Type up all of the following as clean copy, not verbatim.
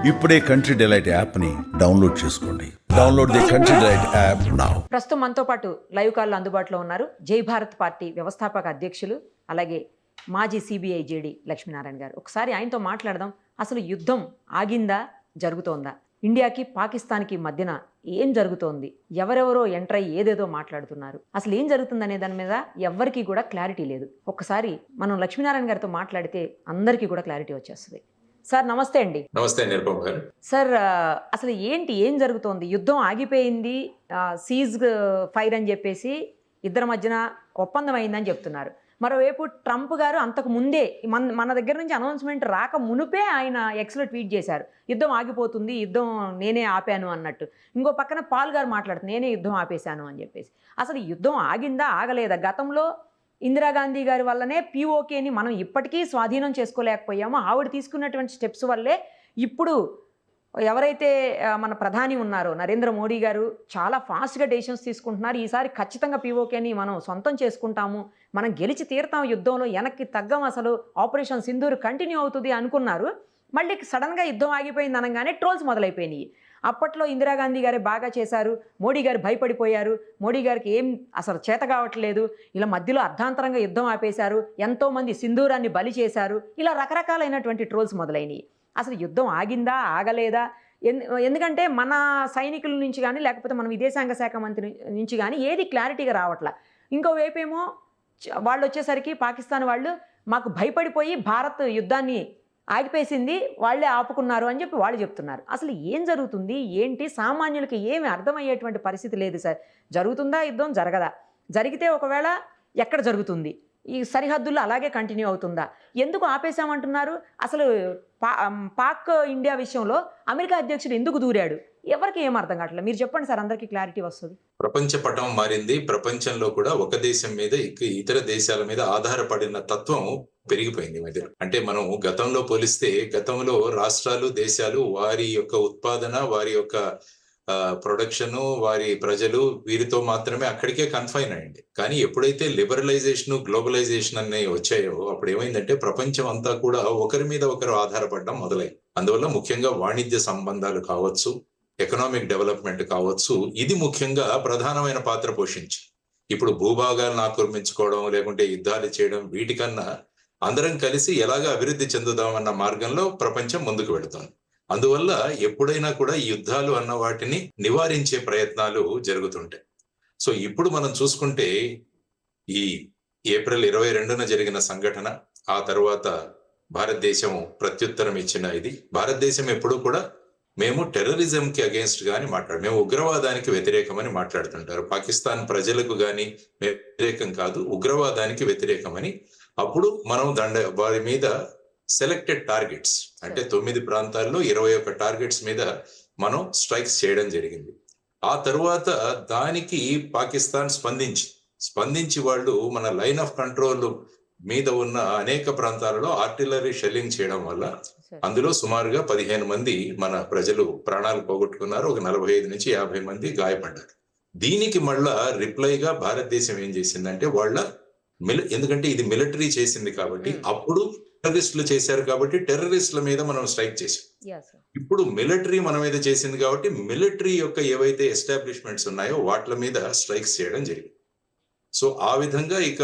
ఇప్పుడే country delight యాప్ని download చేసుకోండి. Download the country delight app now. ప్రస్తుతం మనతో పాటు లైవ్ కాల్ అందుబాటులో ఉన్నారు జై భారత్ పార్టీ వ్యవస్థాపక అధ్యక్షులు, అలాగే మాజీ సిబిఐ జేడీ లక్ష్మీనారాయణ గారు. ఒకసారి ఆయనతో మాట్లాడదాం. అసలు యుద్ధం ఆగిందా, జరుగుతోందా? ఇండియాకి పాకిస్తాన్కి మధ్యన ఏం జరుగుతోంది? ఎవరెవరో ఎంటర్ అయ్యి ఏదేదో మాట్లాడుతున్నారు. అసలు ఏం జరుగుతుందనే దాని మీద ఎవ్వరికీ కూడా క్లారిటీ లేదు. ఒక్కసారి మనం లక్ష్మీనారాయణ గారితో మాట్లాడితే అందరికీ కూడా క్లారిటీ వచ్చేస్తుంది. సార్ నమస్తే అండి. నమస్తే నిరుపమ గారు. సార్ అసలు ఏం జరుగుతోంది? యుద్ధం ఆగిపోయింది, సీజ్ ఫైర్ అని చెప్పేసి ఇద్దరి మధ్యన ఒప్పందం అయిందని చెప్తున్నారు. మరోవైపు ట్రంప్ గారు అంతకు ముందే మన దగ్గర నుంచి అనౌన్స్మెంట్ రాక మునుపే ఆయన ఎక్స్లో ట్వీట్ చేశారు, యుద్ధం ఆగిపోతుంది, యుద్ధం నేనే ఆపాను అన్నట్టు. ఇంకో పక్కన పాల్ గారు మాట్లాడుతూ నేనే యుద్ధం ఆపేశాను అని చెప్పేసి. అసలు యుద్ధం ఆగిందా, ఆగలేదా? గతంలో ఇందిరాగాంధీ గారి వల్లనే పిఓకేని మనం ఇప్పటికీ స్వాధీనం చేసుకోలేకపోయామో. ఆవిడ తీసుకున్నటువంటి స్టెప్స్ వల్లే ఇప్పుడు ఎవరైతే మన ప్రధాని ఉన్నారో నరేంద్ర మోడీ గారు చాలా ఫాస్ట్గా డెసిషన్స్ తీసుకుంటున్నారు. ఈసారి ఖచ్చితంగా పిఓకేని మనం సొంతం చేసుకుంటాము, మనం గెలిచి తీరుతాం, యుద్ధంలో వెనక్కి తగ్గం, అసలు ఆపరేషన్ సింధూర్ కంటిన్యూ అవుతుంది అనుకున్నారు. మళ్ళీ సడన్గా యుద్ధం ఆగిపోయింది అనగానే ట్రోల్స్ మొదలైపోయినాయి. అప్పట్లో ఇందిరాగాంధీ గారే బాగా చేశారు, మోడీ గారు భయపడిపోయారు, మోడీ గారికి ఏం అసలు చేత కావట్లేదు, ఇలా మధ్యలో అర్ధాంతరంగా యుద్ధం ఆపేశారు, ఎంతోమంది సింధూరాన్ని బలి చేశారు, ఇలా రకరకాలైనటువంటి ట్రోల్స్ మొదలైనవి. అసలు యుద్ధం ఆగిందా, ఆగలేదా? ఎందుకంటే మన సైనికుల నుంచి కానీ లేకపోతే మన విదేశాంగ శాఖ మంత్రి నుంచి కానీ ఏది క్లారిటీగా రావట్లా. ఇంకోవైపు ఏమో వాళ్ళు వచ్చేసరికి పాకిస్తాన్ వాళ్ళు మాకు భయపడిపోయి భారత్ యుద్ధాన్ని ఆగిపేసింది, వాళ్ళే ఆపుకున్నారు అని చెప్పి వాళ్ళు చెప్తున్నారు. అసలు ఏం జరుగుతుంది, ఏంటి? సామాన్యులకి ఏమి అర్థమయ్యేటువంటి పరిస్థితి లేదు సార్. జరుగుతుందా యుద్ధం, జరగదా? జరిగితే ఒకవేళ ఎక్కడ జరుగుతుంది? ఈ సరిహద్దుల్లో అలాగే కంటిన్యూ అవుతుందా? ఎందుకు ఆపేశామంటున్నారు? అసలు పాక్ ఇండియా విషయంలో అమెరికా అధ్యక్షుడు ఎందుకు దూరాడు? ఎవరికి ఏం అర్థం కావట్లేదు. మీరు చెప్పండి సార్, అందరికీ క్లారిటీ వస్తుంది. ప్రపంచ పటం మారింది. ప్రపంచంలో కూడా ఒక దేశం మీద ఇతర దేశాల మీద ఆధారపడిన తత్వం పెరిగిపోయింది మధ్యలో. అంటే మనం గతంలో పోలిస్తే గతంలో రాష్ట్రాలు, దేశాలు వారి యొక్క ఉత్పాదన, వారి యొక్క ప్రొడక్షన్, వారి ప్రజలు వీరితో మాత్రమే అక్కడికే కన్ఫైన్ అయ్యింది. కానీ ఎప్పుడైతే లిబరలైజేషన్, గ్లోబలైజేషన్ అనేవి వచ్చాయో అప్పుడు ఏమైందంటే ప్రపంచం అంతా కూడా ఒకరి మీద ఒకరు ఆధారపడడం మొదలైంది. అందువల్ల ముఖ్యంగా వాణిజ్య సంబంధాలు కావచ్చు, ఎకనామిక్ డెవలప్మెంట్ కావచ్చు, ఇది ముఖ్యంగా ప్రధానమైన పాత్ర పోషించి ఇప్పుడు భూభాగాలను ఆక్రమించుకోవడం, లేకుంటే యుద్ధాలు చేయడం, వీటికన్నా అందరం కలిసి ఎలాగ అభివృద్ధి చెందుదామన్న మార్గంలో ప్రపంచం ముందుకు వెళుతోంది. అందువల్ల ఎప్పుడైనా కూడా ఈ యుద్ధాలు అన్న వాటిని నివారించే ప్రయత్నాలు జరుగుతుంటాయి. సో ఇప్పుడు మనం చూసుకుంటే ఈ ఏప్రిల్ 22న జరిగిన సంఘటన, ఆ తర్వాత భారతదేశం ప్రత్యుత్తరం ఇచ్చిన ఇది. భారతదేశం ఎప్పుడు కూడా మేము టెర్రరిజంకి అగేన్స్ట్ గాని మేము ఉగ్రవాదానికి వ్యతిరేకమని మాట్లాడుతుంటారు. పాకిస్తాన్ ప్రజలకు గాని వ్యతిరేకం కాదు, ఉగ్రవాదానికి వ్యతిరేకమని. అప్పుడు మనం వారి మీద సెలెక్టెడ్ టార్గెట్స్ అంటే 9 ప్రాంతాల్లో 21 టార్గెట్స్ మీద మనం స్ట్రైక్స్ చేయడం జరిగింది. ఆ తరువాత దానికి పాకిస్తాన్ స్పందించి వాళ్ళు మన లైన్ ఆఫ్ కంట్రోల్ మీద ఉన్న అనేక ప్రాంతాలలో ఆర్టిలరీ షెల్లింగ్ చేయడం వల్ల అందులో సుమారుగా 15 మంది మన ప్రజలు ప్రాణాలు పోగొట్టుకున్నారు. ఒక 45 నుంచి 50 మంది గాయపడ్డారు. దీనికి మళ్ళా రిప్లైగా భారతదేశం ఏం చేసిందంటే ఎందుకంటే ఇది మిలిటరీ చేసింది కాబట్టి, అప్పుడు టెర్రరిస్టులు చేశారు కాబట్టి టెర్రరిస్టుల మీద మనం స్ట్రైక్ చేసాం. ఇప్పుడు మిలిటరీ మన మీద చేసింది కాబట్టి మిలిటరీ యొక్క ఏవైతే ఎస్టాబ్లిష్మెంట్స్ ఉన్నాయో వాటి మీద స్ట్రైక్స్ చేయడం జరిగింది. సో ఆ విధంగా ఇక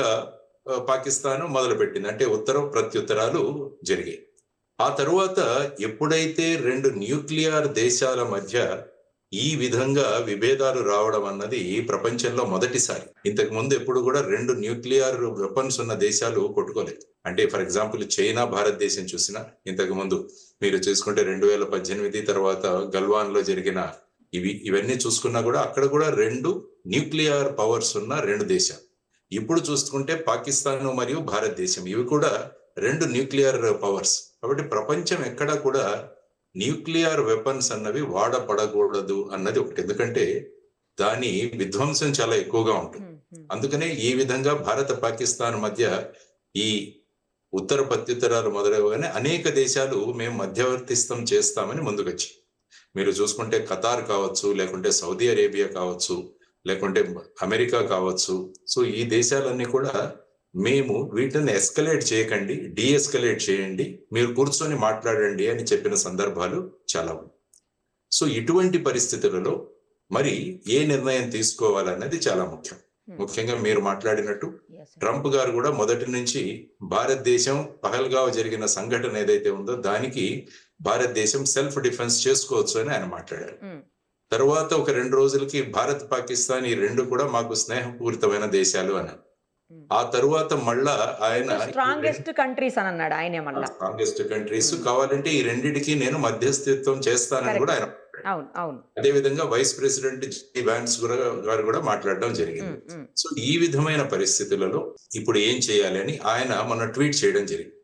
పాకిస్తాన్ మొదలుపెట్టింది. అంటే ఉత్తర ప్రత్యుత్తరాలు జరిగాయి. ఆ తరువాత ఎప్పుడైతే 2 న్యూక్లియర్ దేశాల మధ్య ఈ విధంగా విభేదాలు రావడం అన్నది ప్రపంచంలో మొదటిసారి. ఇంతకు ముందు ఎప్పుడు కూడా 2 న్యూక్లియర్ వెపన్స్ ఉన్న దేశాలు కొట్టుకోలేదు. అంటే ఫర్ ఎగ్జాంపుల్ చైనా, భారతదేశం చూసినా ఇంతకు ముందు మీరు చూసుకుంటే 2018 తర్వాత గల్వాన్ లో జరిగిన ఇవన్నీ చూసుకున్నా కూడా అక్కడ కూడా 2 న్యూక్లియర్ పవర్స్ ఉన్న 2 దేశాలు. ఇప్పుడు చూసుకుంటే పాకిస్తాన్ మరియు భారతదేశం, ఇవి కూడా 2 న్యూక్లియర్ పవర్స్. కాబట్టి ప్రపంచం ఎక్కడా కూడా న్యూక్లియర్ వెపన్స్ అన్నవి వాడపడకూడదు అన్నది ఒకటి. ఎందుకంటే దాని విధ్వంసం చాలా ఎక్కువగా ఉంటుంది. అందుకనే ఈ విధంగా భారత పాకిస్తాన్ మధ్య ఈ ఉత్తర ప్రత్యుత్తరాలు మొదలవగానే అనేక దేశాలు మేము మధ్యవర్తిత్వం చేస్తామని ముందుకొచ్చి, మీరు చూసుకుంటే ఖతార్ కావచ్చు, లేకుంటే సౌదీ అరేబియా కావచ్చు, లేకుంటే అమెరికా కావచ్చు. సో ఈ దేశాలన్నీ కూడా మేము వీటిని ఎస్కలేట్ చేయకండి, డీఎస్కలేట్ చేయండి, మీరు కూర్చొని మాట్లాడండి అని చెప్పిన సందర్భాలు చాలా ఉన్నాయి. సో ఇటువంటి పరిస్థితులలో మరి ఏ నిర్ణయం తీసుకోవాలన్నది చాలా ముఖ్యం. ముఖ్యంగా మీరు మాట్లాడినట్టు ట్రంప్ గారు కూడా మొదటి నుంచి భారతదేశం పహల్గావ్ జరిగిన సంఘటన ఏదైతే ఉందో దానికి భారతదేశం సెల్ఫ్ డిఫెన్స్ చేసుకోవచ్చు అని ఆయన మాట్లాడారు. తర్వాత ఒక 2 రోజులకి భారత్ పాకిస్తాన్ ఈ రెండు కూడా మాకు స్నేహపూరితమైన దేశాలు అన్నారు. ఆ తరువాత మళ్ళా ఆయన స్ట్రాంగెస్ట్ కంట్రీస్ అని అన్నాడు ఆయనే మళ్ళా. స్ట్రాంగెస్ట్ కంట్రీస్ కావాలంటే ఈ రెండిటికి నేను మధ్యస్థిత్వం చేస్తానని కూడా ఆయన. అవును అవును. అదే విధంగా వైస్ ప్రెసిడెంట్ జే వాన్స్ గారు కూడా మాట్లాడడం జరిగింది. సో ఈ విధమైన పరిస్థితులలో ఇప్పుడు ఏం చేయాలి అని ఆయన మొన్న ట్వీట్ చేయడం జరిగింది.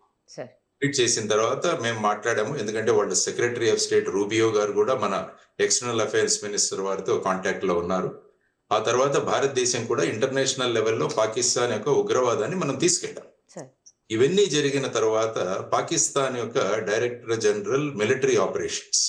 ట్వీట్ చేసిన తర్వాత మేము మాట్లాడాము, ఎందుకంటే వాళ్ళ సెక్రటరీ ఆఫ్ స్టేట్ రూబియో గారు కూడా మన ఎక్స్టర్నల్ అఫైర్స్ మినిస్టర్ వారితో కాంటాక్ట్ లో ఉన్నారు. ఆ తర్వాత భారతదేశం కూడా ఇంటర్నేషనల్ లెవెల్లో పాకిస్తాన్ యొక్క ఉగ్రవాదాన్ని మనం తీసుకెళ్ళాం. ఇవన్నీ జరిగిన తర్వాత పాకిస్తాన్ యొక్క డైరెక్టర్ జనరల్ మిలిటరీ ఆపరేషన్స్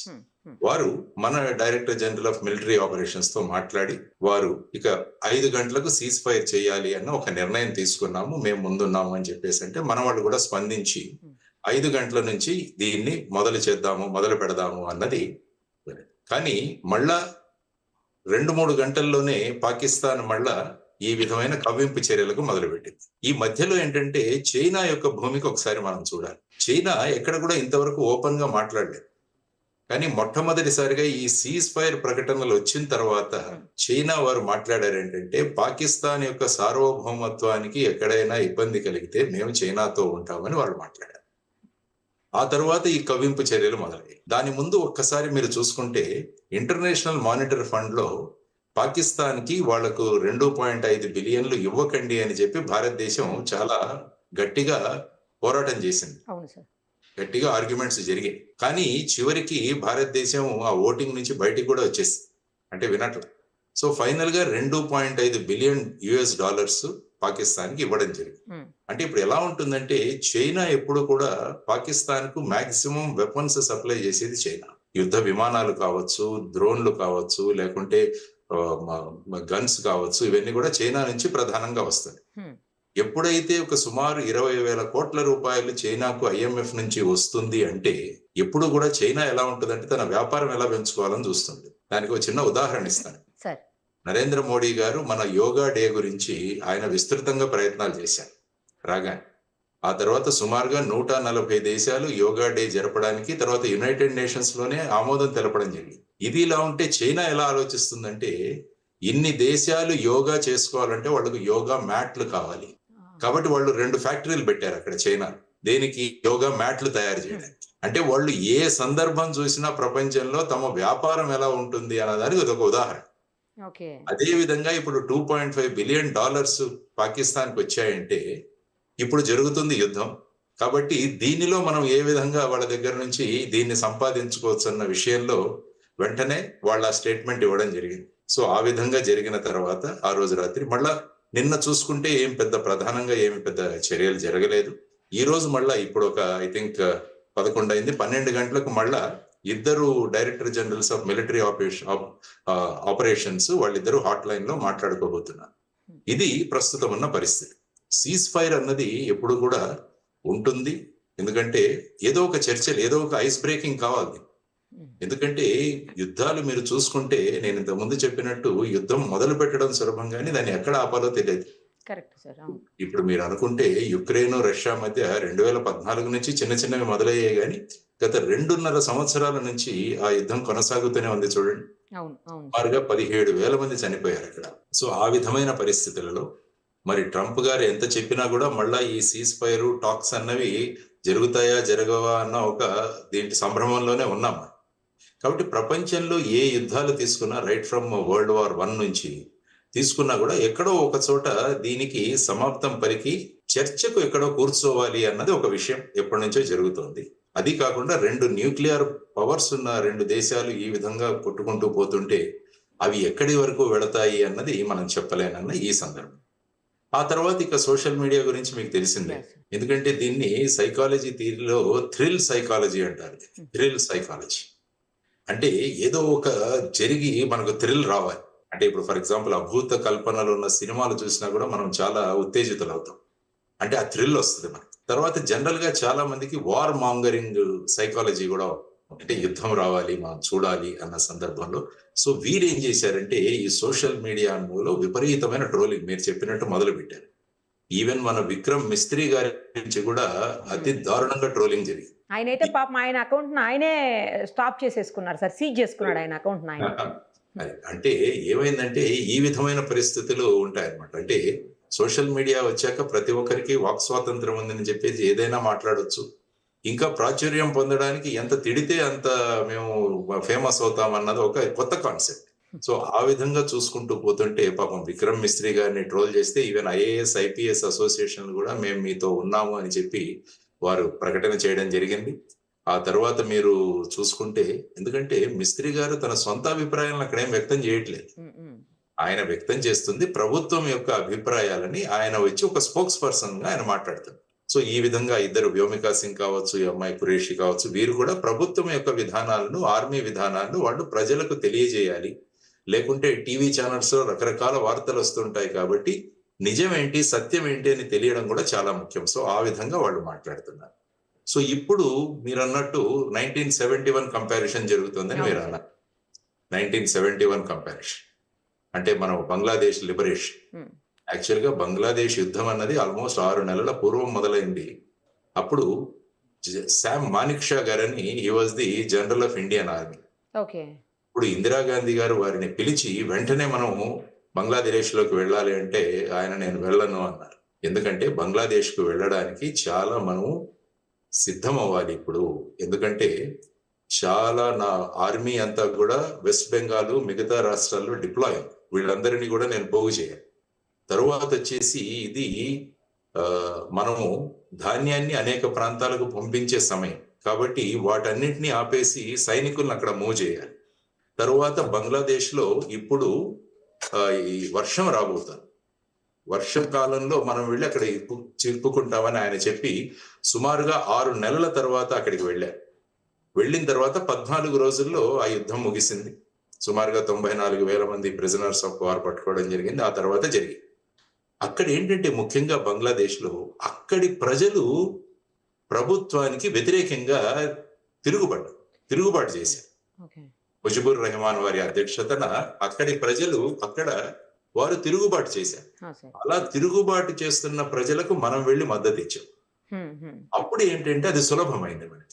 వారు మన director general of military operations తో మాట్లాడి వారు ఇక 5 గంటలకు సీజ్ ఫైర్ చేయాలి అన్న ఒక నిర్ణయం తీసుకున్నాము, మేము ముందున్నాము అని చెప్పేసి అంటే మన వాళ్ళు కూడా స్పందించి 5 గంటల నుంచి దీన్ని మొదలు పెడదాము అన్నది. కానీ మళ్ళా 2-3 గంటల్లోనే పాకిస్తాన్ మళ్ళా ఈ విధమైన కవ్వింపు చర్యలకు మొదలుపెట్టింది. ఈ మధ్యలో ఏంటంటే చైనా యొక్క భూమికి ఒకసారి మనం చూడాలి. చైనా ఎక్కడ కూడా ఇంతవరకు ఓపెన్ గా మాట్లాడలేదు. కానీ మొట్టమొదటిసారిగా ఈ సీజ్ ఫైర్ ప్రకటనలు వచ్చిన తర్వాత చైనా వారు మాట్లాడారు ఏంటంటే పాకిస్తాన్ యొక్క సార్వభౌమత్వానికి ఎక్కడైనా ఇబ్బంది కలిగితే మేము చైనాతో ఉంటామని వాళ్ళు మాట్లాడారు. ఆ తర్వాత ఈ కవ్వింపు చర్యలు మొదలయ్యాయి. దాని ముందు ఒక్కసారి మీరు చూసుకుంటే ఇంటర్నేషనల్ మానిటరీ ఫండ్ లో పాకిస్తాన్ కి వాళ్లకు 2.5 బిలియన్లు ఇవ్వకండి అని చెప్పి భారతదేశం చాలా గట్టిగా పోరాటం చేసింది. గట్టిగా ఆర్గ్యుమెంట్స్ జరిగాయి. కానీ చివరికి భారతదేశం ఆ ఓటింగ్ నుంచి బయటికి కూడా వచ్చేసింది, అంటే వినట్ల. సో ఫైనల్ గా 2.5 బిలియన్ US డాలర్స్ పాకిస్తాన్ కి ఇవ్వడం జరిగింది. అంటే ఇప్పుడు ఎలా ఉంటుందంటే చైనా ఎప్పుడు కూడా పాకిస్తాన్ కు మాక్సిమం వెపన్స్ సప్లై చేసేది చైనా. యుద్ధ విమానాలు కావచ్చు, డ్రోన్లు కావచ్చు, లేకుంటే గన్స్ కావచ్చు, ఇవన్నీ కూడా చైనా నుంచి ప్రధానంగా వస్తాయి. ఎప్పుడైతే ఒక సుమారు 20,000 కోట్ల రూపాయలు చైనాకు IMF నుంచి వస్తుంది అంటే ఎప్పుడు కూడా చైనా ఎలా ఉంటుందంటే తన వ్యాపారం ఎలా పెంచుకోవాలని చూస్తుంది. దానికి ఒక చిన్న ఉదాహరణ ఇస్తాను. నరేంద్ర మోడీ గారు మన యోగా డే గురించి ఆయన విస్తృతంగా ప్రయత్నాలు చేశారు రాగానే. ఆ తర్వాత సుమారుగా 140 దేశాలు యోగా డే జరపడానికి తర్వాత యునైటెడ్ నేషన్స్ లోనే ఆమోదం తెలపడం జరిగింది. ఇది ఇలా ఉంటే చైనా ఎలా ఆలోచిస్తుందంటే ఇన్ని దేశాలు యోగా చేసుకోవాలంటే వాళ్ళకు యోగా మ్యాట్లు కావాలి. కాబట్టి వాళ్ళు 2 ఫ్యాక్టరీలు పెట్టారు అక్కడ చైనా, దేనికి? యోగా మ్యాట్లు తయారు చేయడానికి. అంటే వాళ్ళు ఏ సందర్భం చూసినా ప్రపంచంలో తమ వ్యాపారం ఎలా ఉంటుంది అన్నదానికి అదొక ఉదాహరణ. అదే విధంగా ఇప్పుడు 2.5 బిలియన్ డాలర్స్ పాకిస్తాన్ కి వచ్చాయంటే ఇప్పుడు జరుగుతుంది యుద్ధం. కాబట్టి దీనిలో మనం ఏ విధంగా వాళ్ళ దగ్గర నుంచి దీన్ని సంపాదించుకోవచ్చు అన్న విషయంలో వెంటనే వాళ్ళ స్టేట్మెంట్ ఇవ్వడం జరిగింది. సో ఆ విధంగా జరిగిన తర్వాత ఆ రోజు రాత్రి మళ్ళా నిన్న చూసుకుంటే ఏం పెద్ద ప్రధానంగా ఏమి పెద్ద చర్యలు జరగలేదు. ఈ రోజు మళ్ళా ఇప్పుడు ఒక ఐ థింక్ 11 అయింది, 12 గంటలకు మళ్ళా 2 director generals of military operations వాళ్ళిద్దరూ హాట్ లైన్ లో మాట్లాడుకోబోతున్నారు. ఇది ప్రస్తుతం ఉన్న పరిస్థితి. సీజ్ ఫైర్ అన్నది ఎప్పుడు కూడా ఉంటుంది, ఎందుకంటే ఏదో ఒక చర్చలు, ఏదో ఒక ఐస్ బ్రేకింగ్ కావాలి. ఎందుకంటే యుద్ధాలు మీరు చూసుకుంటే నేను ఇంతకు ముందు చెప్పినట్టు యుద్ధం మొదలు పెట్టడం సులభం కానీ దాన్ని ఎక్కడ ఆపాలో తెలియదు. ఇప్పుడు మీరు అనుకుంటే యుక్రెయిన్ రష్యా మధ్య 2014 నుంచి చిన్నవి మొదలయ్యాయి కానీ గత 2.5 సంవత్సరాల నుంచి ఆ యుద్ధం కొనసాగుతూనే ఉంది. చూడండి, సుమారుగా 17,000 మంది చనిపోయారు అక్కడ. సో ఆ విధమైన పరిస్థితులలో మరి ట్రంప్ గారు ఎంత చెప్పినా కూడా మళ్ళా ఈ సీజ్ ఫైర్ టాక్స్ అన్నవి జరుగుతాయా జరగవా అన్న ఒక దీంట్లో సంభ్రమంలోనే ఉన్నాం. కాబట్టి ప్రపంచంలో ఏ యుద్ధాలు తీసుకున్నా right from World War I నుంచి తీసుకున్నా కూడా ఎక్కడో ఒక చోట దీనికి సమాప్తం పలికి చర్చకు ఎక్కడో కూర్చోవాలి అన్నది ఒక విషయం ఎప్పటి నుంచో జరుగుతోంది. అది కాకుండా 2 న్యూక్లియర్ పవర్స్ ఉన్న 2 దేశాలు ఈ విధంగా కొట్టుకుంటూ పోతుంటే అవి ఎక్కడి వరకు వెళతాయి అన్నది మనం చెప్పలేనన్న ఈ సందర్భం. ఆ తర్వాత ఇక సోషల్ మీడియా గురించి మీకు తెలిసిందే, ఎందుకంటే దీన్ని సైకాలజీ థియరీలో థ్రిల్ సైకాలజీ అంటారు. థ్రిల్ సైకాలజీ అంటే ఏదో ఒక జరిగి మనకు థ్రిల్ రావాలి. అంటే ఇప్పుడు ఫర్ ఎగ్జాంపుల్ అభూత కల్పనలు ఉన్న సినిమాలు చూసినా కూడా మనం చాలా ఉత్తేజితులు అవుతాం. అంటే ఆ థ్రిల్ వస్తుంది మనకి. తర్వాత జనరల్ గా చాలా మందికి వార్ మాంగరింగ్ సైకాలజీ కూడా, అంటే యుద్ధం రావాలి మనం చూడాలి అన్న సందర్భంలో. సో వీరు ఏం చేశారంటే ఈ సోషల్ మీడియా లో విపరీతమైన ట్రోలింగ్ మీరు చెప్పినట్టు మొదలు పెట్టారు. ఈవెన్ మన విక్రమ్ మిస్త్రీ గారి నుంచి కూడా అతి దారుణంగా ట్రోలింగ్ జరిగింది. ఆయనైతే పాపం ఆయన అకౌంట్ ఆయనే స్టాప్ చేసేసుకున్నారు సార్, సీజ్ చేసుకున్నాడు ఆయన అకౌంట్ ఆయన. అంటే ఏమైందంటే ఈ విధమైన పరిస్థితులు ఉంటాయన్నమాట. అంటే సోషల్ మీడియా వచ్చాక ప్రతి ఒక్కరికి వాక్ స్వాతంత్రం ఉందని చెప్పేసి ఏదైనా మాట్లాడొచ్చు. ఇంకా ప్రాచుర్యం పొందడానికి ఎంత తిడితే అంత మేము ఫేమస్ అవుతాం అన్నది ఒక కొత్త కాన్సెప్ట్. సో ఆ విధంగా చూసుకుంటూ పోతుంటే పాపం విక్రమ్ మిస్త్రీ గారిని ట్రోల్ చేస్తే ఈవెన్ ఐఏఎస్ ఐపీఎస్ అసోసియేషన్ కూడా మేము మీతో ఉన్నాము అని చెప్పి వారు ప్రకటన చేయడం జరిగింది. ఆ తర్వాత మీరు చూసుకుంటే, ఎందుకంటే మిస్త్రీ గారు తన సొంత అభిప్రాయాలను అక్కడేం వ్యక్తం చేయట్లేదు, ఆయన వ్యక్తం చేస్తుంది ప్రభుత్వం యొక్క అభిప్రాయాలని. ఆయన వచ్చి ఒక స్పోక్స్ పర్సన్ గా ఆయన మాట్లాడతారు. సో ఈ విధంగా ఇద్దరు, వ్యోమికా సింగ్ కావచ్చు, ఈ అమ్మాయి కురేషి కావచ్చు, వీరు కూడా ప్రభుత్వం యొక్క విధానాలను, ఆర్మీ విధానాలను వాళ్ళు ప్రజలకు తెలియజేయాలి. లేకుంటే టీవీ ఛానల్స్ లో రకరకాల వార్తలు వస్తుంటాయి కాబట్టి నిజం ఏంటి సత్యం ఏంటి అని తెలియడం కూడా చాలా ముఖ్యం. సో ఆ విధంగా వాళ్ళు మాట్లాడుతున్నారు. సో ఇప్పుడు మీరు అన్నట్టు 1971 కంపారిజన్ జరుగుతుందని మీరు అన్నారు. 1971 కంపారిజన్ అంటే మనం బంగ్లాదేశ్ లిబరేషన్. యాక్చువల్ గా బంగ్లాదేశ్ యుద్ధం అన్నది ఆల్మోస్ట్ 6 నెలల పూర్వం మొదలైంది. అప్పుడు శామ్ మానిక్ షా గారని, he was the general of Indian army. ఇప్పుడు ఇందిరాగాంధీ గారు వారిని పిలిచి వెంటనే మనము బంగ్లాదేశ్ లోకి వెళ్ళాలి అంటే ఆయన నేను వెళ్ళను అన్నారు. ఎందుకంటే బంగ్లాదేశ్ కు వెళ్ళడానికి చాలా మనము సిద్ధం అవ్వాలి ఇప్పుడు. ఎందుకంటే చాలా నా ఆర్మీ అంతా కూడా వెస్ట్ బెంగాల్ మిగతా రాష్ట్రాల్లో డిప్లాయ్, వీళ్ళందరినీ కూడా నేను పోగు చేయాలి. తరువాత వచ్చేసి ఇది మనము ధాన్యాన్ని అనేక ప్రాంతాలకు పంపించే సమయం కాబట్టి వాటన్నిటిని ఆపేసి సైనికులను అక్కడ మూవ్ చేయాలి. తరువాత బంగ్లాదేశ్ లో ఇప్పుడు ఈ వర్షం రాబోతుంది, వర్షకాలంలో మనం వెళ్ళి అక్కడ చిక్కుకుంటామని ఆయన చెప్పి సుమారుగా 6 నెలల తర్వాత అక్కడికి వెళ్ళారు. వెళ్ళిన తర్వాత 14 రోజుల్లో ఆ యుద్ధం ముగిసింది. సుమారుగా 94,000 మంది ప్రిజనర్స్ ఆఫ్ వార్ పట్టుకోవడం జరిగింది. ఆ తర్వాత జరిగింది. అక్కడ ఏంటంటే ముఖ్యంగా బంగ్లాదేశ్ లో అక్కడి ప్రజలు ప్రభుత్వానికి వ్యతిరేకంగా తిరుగుబాటు చేశారు. ముజిబుర్ రెహమాన్ వారి అధ్యక్షతన అక్కడి ప్రజలు వారు తిరుగుబాటు చేశారు. అలా తిరుగుబాటు చేస్తున్న ప్రజలకు మనం వెళ్ళి మద్దతు ఇచ్చాం. అప్పుడు ఏంటంటే అది సులభమైంది మనకి.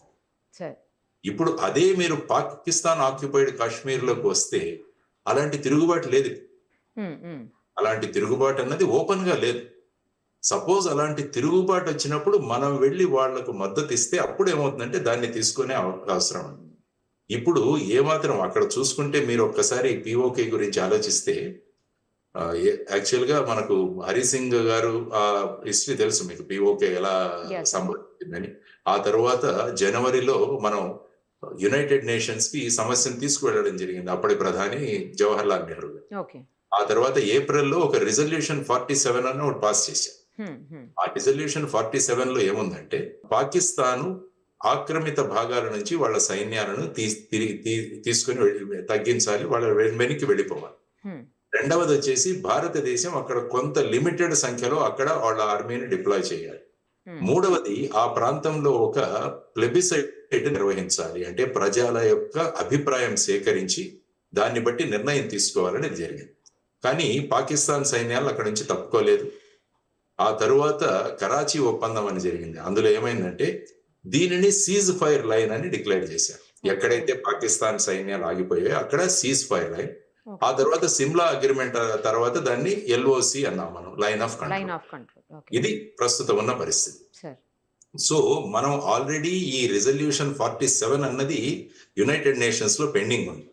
ఇప్పుడు అదే మీరు పాకిస్తాన్ ఆక్యుపైడ్ కాశ్మీర్ లోకి వస్తే అలాంటి తిరుగుబాటు లేదు. అలాంటి తిరుగుబాటు అన్నది ఓపెన్ గా లేదు. సపోజ్ అలాంటి తిరుగుబాటు వచ్చినప్పుడు మనం వెళ్ళి వాళ్లకు మద్దతు ఇస్తే అప్పుడు ఏమవుతుందంటే దాన్ని తీసుకునే అవసరం. ఇప్పుడు ఏమాత్రం అక్కడ చూసుకుంటే మీరు ఒక్కసారి పిఓకే గురించి ఆలోచిస్తే, యాక్చువల్ గా మనకు హరి సింగ్ గారు ఆ హిస్టరీ తెలుసు మీకు, పిఓకే ఎలా సంభవించిందని. ఆ తర్వాత జనవరిలో మనం యునైటెడ్ నేషన్స్ కి ఈ సమస్యను తీసుకువెళ్ళడం జరిగింది అప్పటి ప్రధాని జవహర్ లాల్ నెహ్రూ గారు. ఆ తర్వాత ఏప్రిల్లో ఒక రిజల్యూషన్ 47 అని ఒకటి పాస్ చేశారు. ఆ రిజల్యూషన్ 47 లో ఏముందంటే పాకిస్తాను ఆక్రమిత భాగాల నుంచి వాళ్ళ సైన్యాలను తీసుకుని తగ్గించాలి, వాళ్ళ వెనక్కి వెళ్ళిపోవాలి. రెండవది వచ్చేసి భారతదేశం అక్కడ కొంత లిమిటెడ్ సంఖ్యలో అక్కడ వాళ్ళ ఆర్మీని డిప్లాయ్ చేయాలి. మూడవది ఆ ప్రాంతంలో ఒక ప్లెబిసైట్ నిర్వహించాలి, అంటే ప్రజల యొక్క అభిప్రాయం సేకరించి దాన్ని బట్టి నిర్ణయం తీసుకోవాలని జరిగింది. కానీ పాకిస్తాన్ సైన్యాలు అక్కడ నుంచి తప్పుకోలేదు. ఆ తరువాత కరాచీ ఒప్పందం అని జరిగింది. అందులో ఏమైందంటే దీనిని సీజ్ ఫైర్ లైన్ అని డిక్లేర్ చేశారు. ఎక్కడైతే పాకిస్తాన్ సైన్యాలు ఆగిపోయాయో అక్కడ సీజ్ ఫైర్ లైన్. ఆ తర్వాత సిమ్లా అగ్రిమెంట్ తర్వాత దాన్ని ఎల్ఓసి అన్నాం మనం, లైన్ ఆఫ్ కంట్రోల్. ఇది ప్రస్తుతం ఉన్న పరిస్థితి. సో మనం ఆల్రెడీ ఈ రిజల్యూషన్ 47 అన్నది యునైటెడ్ నేషన్స్ లో పెండింగ్ ఉంది.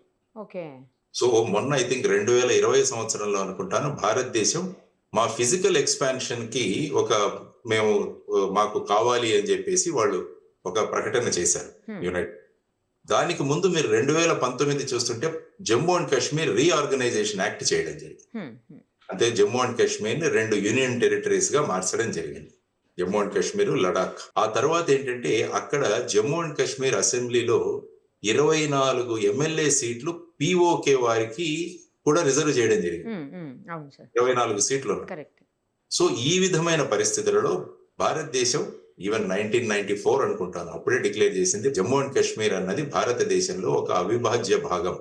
సో మొన్న ఐ థింక్ 2020 సంవత్సరంలో అనుకుంటాను భారతదేశం మా ఫిజికల్ ఎక్స్పాన్షన్ కి మాకు కావాలి అని చెప్పేసి వాళ్ళు ఒక ప్రకటన చేశారు యునైటెడ్. దానికి ముందు మీరు 2019 చూస్తుంటే Jammu and Kashmir reorganisation act చేయడం జరిగింది. అంటే జమ్మూ అండ్ కాశ్మీర్ ని 2 యూనియన్ టెరిటరీస్ గా మార్చడం జరిగింది, జమ్మూ అండ్ కాశ్మీర్, లడాక్. ఆ తర్వాత ఏంటంటే అక్కడ జమ్మూ అండ్ కాశ్మీర్ అసెంబ్లీలో 24 ఎమ్మెల్యే సీట్లు పిఓకే వారికి కూడా రిజర్వ్ చేయడం జరిగింది, 24 సీట్లు. సో ఈ విధమైన పరిస్థితులలో భారతదేశం ఈవెన్ 1994 అనుకుంటాను అప్పుడే డిక్లేర్ చేసింది జమ్మూ అండ్ కాశ్మీర్ అన్నది భారతదేశంలో ఒక అవిభాజ్య భాగం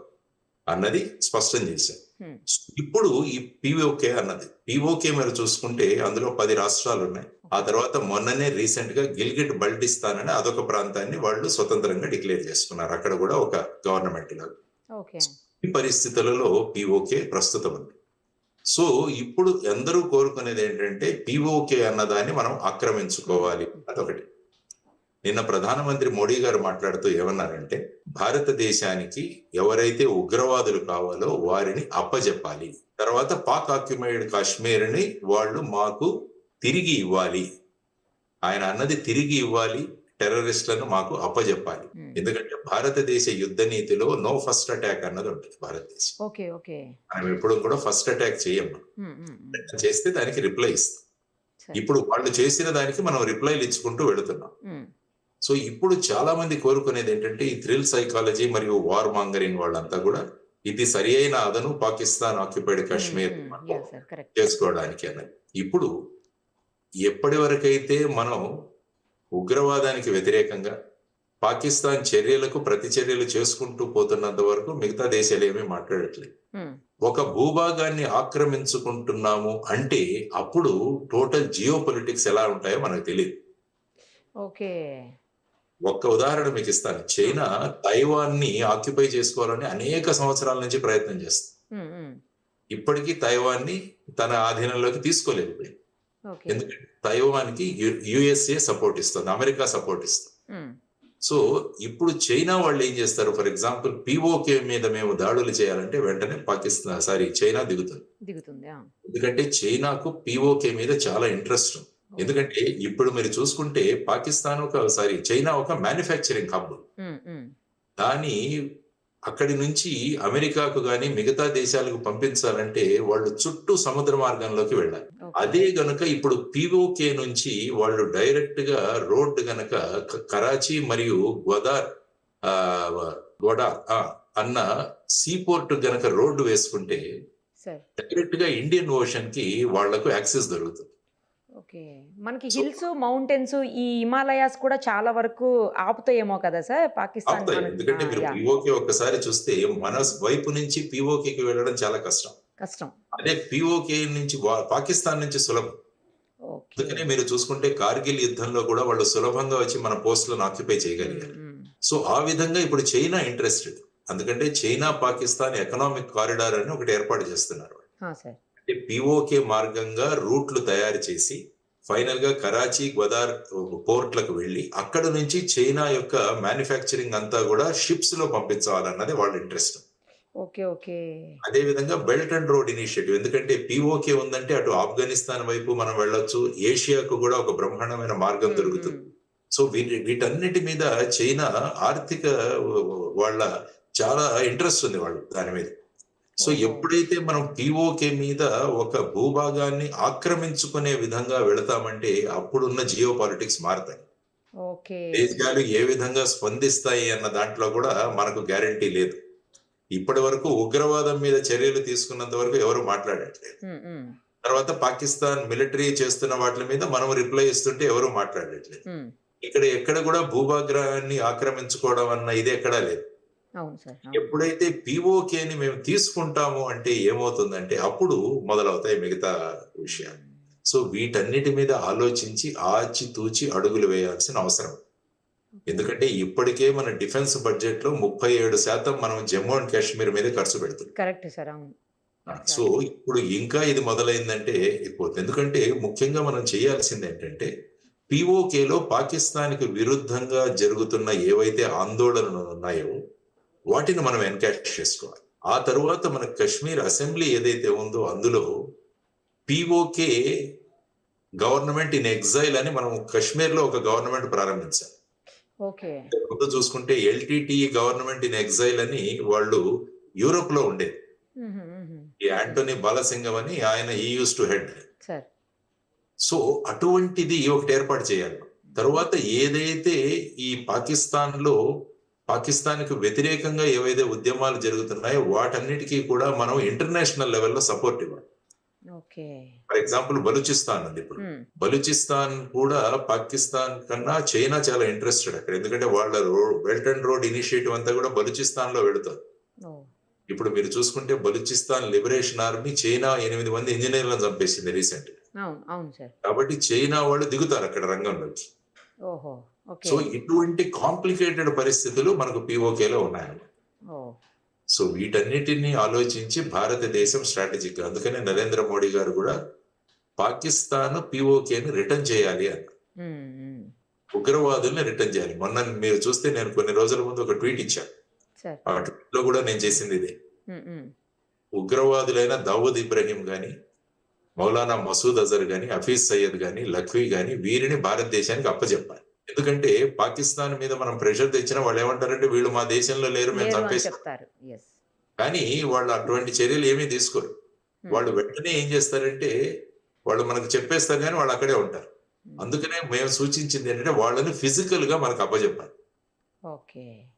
అన్నది స్పష్టం చేశారు. Hmm. ఇప్పుడు ఈ పిఓకే అన్నది పిఓకే మీరు చూసుకుంటే అందులో 10 రాష్ట్రాలు ఉన్నాయి. ఆ తర్వాత మొన్ననే రీసెంట్ గా గిల్గిట్ బల్టిస్తాన్ అని అదొక ప్రాంతాన్ని వాళ్ళు స్వతంత్రంగా డిక్లేర్ చేసుకున్నారు. అక్కడ కూడా ఒక గవర్నమెంట్ లాగా. ఓకే. ఈ పరిస్థితులలో పిఓకే ప్రస్తుతం ఉంది. సో ఇప్పుడు అందరూ కోరుకునేది ఏంటంటే పిఓకే అన్నదాన్ని మనం ఆక్రమించుకోవాలి అదొకటి. నిన్న ప్రధానమంత్రి మోడీ గారు మాట్లాడుతూ ఏమన్నారంటే భారతదేశానికి ఎవరైతే ఉగ్రవాదులు కావాలో వారిని అప్పజెప్పాలి, తర్వాత పాక్ ఆక్యుపైడ్ కాశ్మీర్ ని వాళ్ళు మాకు తిరిగి ఇవ్వాలి. ఆయన అన్నది తిరిగి ఇవ్వాలి, టెర్రరిస్టులను మాకు అప్పజెప్పాలి. Hmm. ఎందుకంటే భారతదేశ యుద్ధ నీతిలో నో ఫస్ట్ అటాక్ అన్నది ఉంటుంది భారతదేశం. ఓకే. ఓకే. మనం ఎప్పుడు కూడా ఫస్ట్ అటాక్ చేయం. చేస్తే దానికి రిప్లై ఇస్తాం. ఇప్పుడు వాళ్ళు చేసిన దానికి మనం రిప్లైలు ఇచ్చుకుంటూ వెళుతున్నాం. సో ఇప్పుడు చాలా మంది కోరుకునేది ఏంటంటే ఈ థ్రిల్ సైకాలజీ మరియు వార్ మాంగరింగ్ వాళ్ళంతా కూడా ఇది సరి అయిన అదను పాకిస్తాన్ ఆక్యుపైడ్ కాశ్మీర్ చేసుకోవడానికి అన్నది. ఇప్పుడు ఎప్పటి వరకైతే మనం ఉగ్రవాదానికి వ్యతిరేకంగా పాకిస్తాన్ చర్యలకు ప్రతి చర్యలు చేసుకుంటూ పోతున్నంత వరకు మిగతా దేశాలు ఏమీ మాట్లాడట్లేదు. ఒక భూభాగాన్ని ఆక్రమించుకుంటున్నాము అంటే అప్పుడు టోటల్ జియో పొలిటిక్స్ ఎలా ఉంటాయో మనకు తెలియదు. ఓకే. ఒక్క ఉదాహరణ మీకు ఇస్తాను. చైనా తైవాన్ ని ఆక్యుపై చేసుకోవాలని అనేక సంవత్సరాల నుంచి ప్రయత్నం చేస్తుంది. ఇప్పటికీ తైవాన్ ని తన ఆధీనంలోకి తీసుకోలేకపోయింది. ఎందుకంటే తైవాన్ కి యుఎస్ఏ సపోర్ట్ ఇస్తుంది, అమెరికా సపోర్ట్ ఇస్తుంది. సో ఇప్పుడు చైనా వాళ్ళు ఏం చేస్తారు, ఫర్ ఎగ్జాంపుల్ పిఓకే మీద మేము దాడులు చేయాలంటే వెంటనే చైనా దిగుతుంది. ఎందుకంటే చైనాకు పిఓకే మీద చాలా ఇంట్రెస్ట్ ఉంది. ఎందుకంటే ఇప్పుడు మీరు చూసుకుంటే పాకిస్తాన్ చైనా ఒక మ్యానుఫ్యాక్చరింగ్ హబ్. దాని అక్కడి నుంచి అమెరికాకు గాని మిగతా దేశాలకు పంపించాలంటే వాళ్ళు చుట్టూ సముద్ర మార్గంలోకి వెళ్ళాలి. అదే గనుక ఇప్పుడు పిఓకే నుంచి వాళ్ళు డైరెక్ట్ గా రోడ్ గనక కరాచీ మరియు గోడా అన్న సీపోర్ట్ గనక రోడ్డు వేసుకుంటే డైరెక్ట్ గా ఇండియన్ ఓషన్ కి వాళ్లకు యాక్సెస్ దొరుకుతుంది. ఓకే. మనకి హిల్స్, మౌంటైన్స్, ఈ హిమాలయాస్ కూడా చాలా వరకు ఆపుతాయేమో కదా సార్ పాకిస్తాన్. ఎందుకంటే మీరు పిఓకే ఒక్కసారి చూస్తే మన వైపు నుంచి పిఓకేకి వెళ్ళడం చాలా కష్టం. అదే పిఓకే నుంచి పాకిస్తాన్ నుంచి సులభం. అందుకనే మీరు చూసుకుంటే కార్గిల్ యుద్ధంలో కూడా వాళ్ళు సులభంగా వచ్చి మన పోస్టులను ఆక్యుపై చేయగలిగారు. సో ఆ విధంగా ఇప్పుడు చైనా ఇంట్రెస్టెడ్. అందుకంటే చైనా పాకిస్తాన్ ఎకనామిక్ కారిడార్ అని ఒకటి ఏర్పాటు చేస్తున్నారు. పిఓకే మార్గంగా రూట్లు తయారు చేసి ఫైనల్ గా కరాచీ, గ్వదార్ పోర్ట్లకు వెళ్లి అక్కడ నుంచి చైనా యొక్క మ్యానుఫ్యాక్చరింగ్ అంతా కూడా షిప్స్ లో పంపించాలన్నది వాళ్ళ ఇంట్రెస్ట్. అదే విధంగా బెల్ట్ అండ్ రోడ్ ఇనిషియేటివ్. ఎందుకంటే పిఓకే ఉందంటే అటు ఆఫ్ఘనిస్తాన్ వైపు మనం వెళ్ళొచ్చు, ఏషియాకు కూడా ఒక బ్రహ్మాండమైన మార్గం దొరుకుతుంది. సో వీటన్నిటి మీద చైనా ఆర్థిక వాళ్ళ చాలా ఇంట్రెస్ట్ ఉంది వాళ్ళు దాని మీద. సో ఎప్పుడైతే మనం పిఓకే మీద ఒక భూభాగాన్ని ఆక్రమించుకునే విధంగా వెళతామంటే అప్పుడున్న జియో పాలిటిక్స్ మారుతాయి. దేశాలు ఏ విధంగా స్పందిస్తాయి అన్న దాంట్లో కూడా మనకు గ్యారంటీ లేదు. ఇప్పటి వరకు ఉగ్రవాదం మీద చర్యలు తీసుకున్నంత వరకు ఎవరు మాట్లాడట్లేదు. తర్వాత పాకిస్తాన్ మిలిటరీ చేస్తున్న వాటి మీద మనం రిప్లై ఇస్తుంటే ఎవరు మాట్లాడట్లేదు. ఎక్కడ కూడా భూభాగాన్ని ఆక్రమించుకోవడం అన్న ఇది ఎక్కడా లేదు. ఎప్పుడైతే పిఓకేని మేము తీసుకుంటాము అంటే ఏమవుతుందంటే అప్పుడు మొదలవుతాయి మిగతా విషయాలు. సో వీటన్నిటి మీద ఆలోచించి ఆచితూచి అడుగులు వేయాల్సిన అవసరం. ఎందుకంటే ఇప్పటికే మన డిఫెన్స్ బడ్జెట్ లో 37% మనం జమ్మూ అండ్ కాశ్మీర్ మీద ఖర్చు పెడుతున్నాం. సో ఇప్పుడు ఇంకా ఇది మొదలైందంటే అయిపోతుంది. ఎందుకంటే ముఖ్యంగా మనం చేయాల్సింది ఏంటంటే పిఓకేలో పాకిస్తాన్కి విరుద్ధంగా జరుగుతున్న ఏవైతే ఆందోళనలు ఉన్నాయో వాటిని మనం ఎన్కాష్ చేసుకోవాలి. ఆ తరువాత మన కశ్మీర్ అసెంబ్లీ ఏదైతే ఉందో అందులో పిఓకే గవర్నమెంట్ ఇన్ ఎగ్జైల్ అని మనం కశ్మీర్ లో ఒక గవర్నమెంట్ ప్రారంభించాలి. ముందు చూసుకుంటే ఎల్టీటీ గవర్నమెంట్ ఇన్ ఎగ్జైల్ అని వాళ్ళు యూరోప్ లో ఉండేది. ఈ యాంటోనీ బాలసింగం అని ఆయన యూస్ టు హెడ్. సో అటువంటిది ఒకటి ఏర్పాటు చేయాలి. తర్వాత ఏదైతే ఈ పాకిస్తాన్కి వ్యతిరేకంగా ఏవైతే ఉద్యమాలు జరుగుతున్నాయో వాటన్నిటికీ కూడా మనం ఇంటర్నేషనల్ లెవెల్లో సపోర్ట్ ఇవ్వాలి. ఓకే. ఫర్ ఎగ్జాంపుల్ బలూచిస్తాన్ ఉంది ఇప్పుడు. బలూచిస్తాన్ కూడా పాకిస్తాన్ కన్నా చైనా చాలా ఇంట్రెస్టెడ్ అక్కడ. ఎందుకంటే వాళ్ళ బెల్ట్ అండ్ రోడ్ ఇనిషియేటివ్ అంతా కూడా బలూచిస్తాన్ లో వెళుతుంది. ఇప్పుడు మీరు చూసుకుంటే బలూచిస్తాన్ లిబరేషన్ ఆర్మీ చైనా 8 మంది ఇంజనీర్లను చంపేసింది రీసెంట్. అవును సార్. కాబట్టి చైనా వాళ్ళు దిగుతారు అక్కడ రంగంలోకి. ఓహో. ఓకే. సో ఇటువంటి కాంప్లికేటెడ్ పరిస్థితులు మనకు పిఓకేలో ఉన్నాయి. సో వీటన్నిటిని ఆలోచించి భారతదేశం స్ట్రాటజిక్, అందుకనే నరేంద్ర మోడీ గారు కూడా పాకిస్తాన్ పిఓకేని రిటర్న్ చేయాలి అన్న, ఉగ్రవాదుల్ని రిటర్న్ చేయాలి. మొన్న మీరు చూస్తే నేను కొన్ని రోజుల ముందు ఒక ట్వీట్ ఇచ్చాను. ఆ ట్వీట్ లో కూడా నేను చేసింది ఇదే. ఉగ్రవాదులైన దావూద్ ఇబ్రహీం గాని, మౌలానా మసూద్ అజర్ గాని, హఫీజ్ సయ్యద్ గాని, లఖ్వీ గాని వీరిని భారతదేశానికి అప్పచెప్పాలి. ఎందుకంటే పాకిస్తాన్ మీద మనం ప్రెషర్ తెచ్చినా వాళ్ళు ఏమంటారంటే వీళ్ళు మా దేశంలో లేరు, మేము చంపేస్తాం. కానీ వాళ్ళు అటువంటి చర్యలు ఏమీ తీసుకోరు. వాళ్ళు వెంటనే ఏం చేస్తారంటే వాళ్ళు మనకు చెప్పేస్తారు కానీ వాళ్ళు అక్కడే ఉంటారు. అందుకనే మేము సూచించింది ఏంటంటే వాళ్ళని ఫిజికల్ గా మనకు అప్పచెప్పాలి.